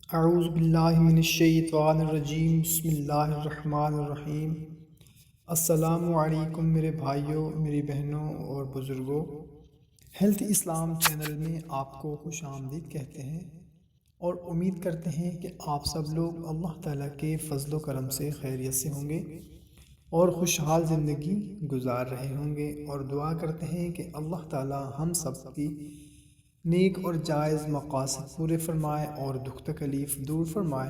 اعوذ باللہ من الشیطان الرجیم، بسم اللہ الرحمن الرحیم۔ السلام علیکم میرے بھائیوں، میری بہنوں اور بزرگوں۔ ہیلتھ اسلام چینل میں آپ کو خوش آمدید کہتے ہیں اور امید کرتے ہیں کہ آپ سب لوگ اللہ تعالیٰ کے فضل و کرم سے خیریت سے ہوں گے اور خوشحال زندگی گزار رہے ہوں گے، اور دعا کرتے ہیں کہ اللہ تعالیٰ ہم سب کی نیک اور جائز مقاصد پورے فرمائے اور دکھ تکلیف دور فرمائے،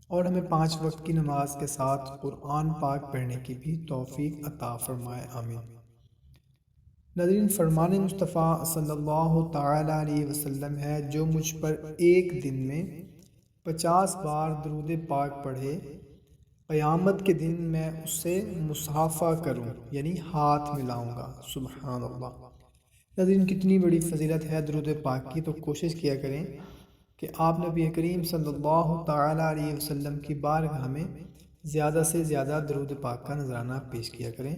اور ہمیں 5 وقت کی نماز کے ساتھ قرآن پاک پڑھنے کی بھی توفیق عطا فرمائے، آمین۔ ناظرین، فرمان مصطفیٰ صلی اللہ تعالیٰ علیہ وسلم ہے، جو مجھ پر ایک دن میں 50 بار درود پاک پڑھے، قیامت کے دن میں اس سے مصافحہ کروں، یعنی ہاتھ ملاؤں گا۔ سبحان اللہ۔ ناظرین، کتنی بڑی فضیلت ہے درود پاک کی، تو کوشش کیا کریں کہ آپ نبی کریم صلی اللہ تعالیٰ علیہ وسلم کی بارگاہ میں زیادہ سے زیادہ درود پاک کا نذرانہ پیش کیا کریں۔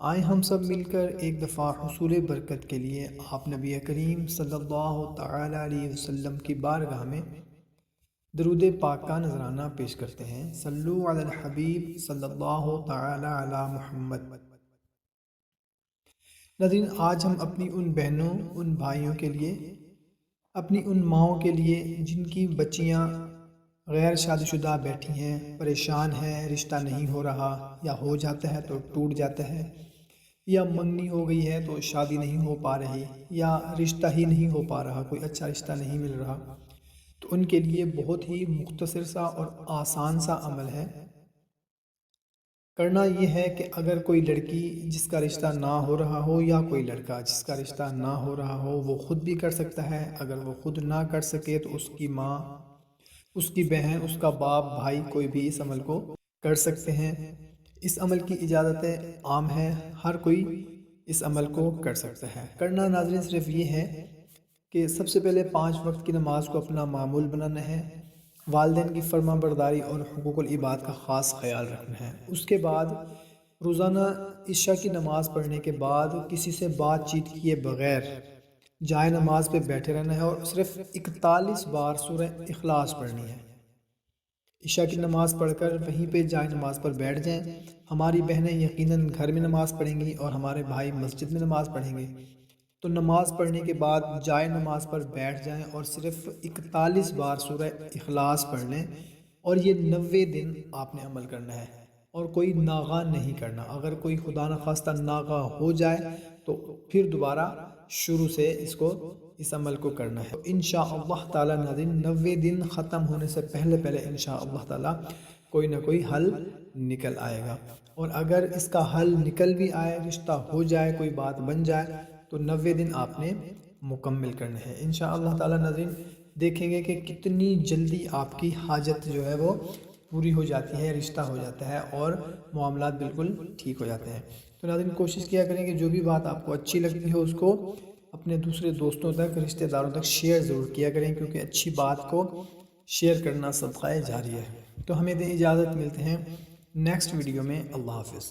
آئیں ہم سب مل کر ایک دفعہ حصول برکت کے لیے آپ نبی کریم صلی اللہ تعالیٰ علیہ وسلم کی بارگاہ میں درود پاک کا نذرانہ پیش کرتے ہیں۔ صلو علی الحبیب صلی اللہ تعالیٰ علی محمد۔ ناظرین، آج ہم اپنی ان بہنوں، ان بھائیوں کے لیے، اپنی ان ماؤں کے لیے جن کی بچیاں غیر شادی شدہ بیٹھی ہیں، پریشان ہیں، رشتہ نہیں ہو رہا، یا ہو جاتا ہے تو ٹوٹ جاتا ہے، یا منگنی ہو گئی ہے تو شادی نہیں ہو پا رہی، یا رشتہ ہی نہیں ہو پا رہا، کوئی اچھا رشتہ نہیں مل رہا، تو ان کے لیے بہت ہی مختصر سا اور آسان سا عمل ہے۔ کرنا یہ ہے کہ اگر کوئی لڑکی جس کا رشتہ نہ ہو رہا ہو، یا کوئی لڑکا جس کا رشتہ نہ ہو رہا ہو، وہ خود بھی کر سکتا ہے۔ اگر وہ خود نہ کر سکے تو اس کی ماں، اس کی بہن، اس کا باپ، بھائی، کوئی بھی اس عمل کو کر سکتے ہیں۔ اس عمل کی اجازت عام ہے، ہر کوئی اس عمل کو کر سکتا ہے۔ کرنا ناظرین صرف یہ ہے کہ سب سے پہلے 5 وقت کی نماز کو اپنا معمول بنانا ہے، والدین کی فرما برداری اور حقوق العباد کا خاص خیال رکھنا ہے۔ اس کے بعد روزانہ عشاء کی نماز پڑھنے کے بعد کسی سے بات چیت کیے بغیر جائے نماز پہ بیٹھے رہنا ہے، اور صرف 41 بار سورہ اخلاص پڑھنی ہے۔ عشاء کی نماز پڑھ کر وہیں پہ جائے نماز پر بیٹھ جائیں۔ ہماری بہنیں یقیناً گھر میں نماز پڑھیں گی اور ہمارے بھائی مسجد میں نماز پڑھیں گے، تو نماز پڑھنے کے بعد جائے نماز پر بیٹھ جائیں اور صرف 41 بار سورہ اخلاص پڑھ لیں، اور یہ 90 دن آپ نے عمل کرنا ہے، اور کوئی ناغہ نہیں کرنا۔ اگر کوئی خدا نخواستہ ناغہ ہو جائے تو پھر دوبارہ شروع سے اس عمل کو کرنا ہے۔ انشاءاللہ تعالیٰ ناظرین 90 دن ختم ہونے سے پہلے انشاءاللہ تعالیٰ کوئی نہ کوئی حل نکل آئے گا، اور اگر اس کا حل نکل بھی آئے، رشتہ ہو جائے، کوئی بات بن جائے، تو 90 دن آپ نے مکمل کرنے ہیں۔ انشاءاللہ تعالیٰ ناظرین دیکھیں گے کہ کتنی جلدی آپ کی حاجت جو ہے وہ پوری ہو جاتی ہے، رشتہ ہو جاتا ہے، اور معاملات بالکل ٹھیک ہو جاتے ہیں۔ تو ناظرین کوشش کیا کریں کہ جو بھی بات آپ کو اچھی لگتی ہو اس کو اپنے دوسرے دوستوں تک، رشتہ داروں تک شیئر ضرور کیا کریں، کیونکہ اچھی بات کو شیئر کرنا صدقہ جاریہ ہے۔ تو ہمیں دیں اجازت، ملتے ہیں نیکسٹ ویڈیو میں۔ اللہ حافظ۔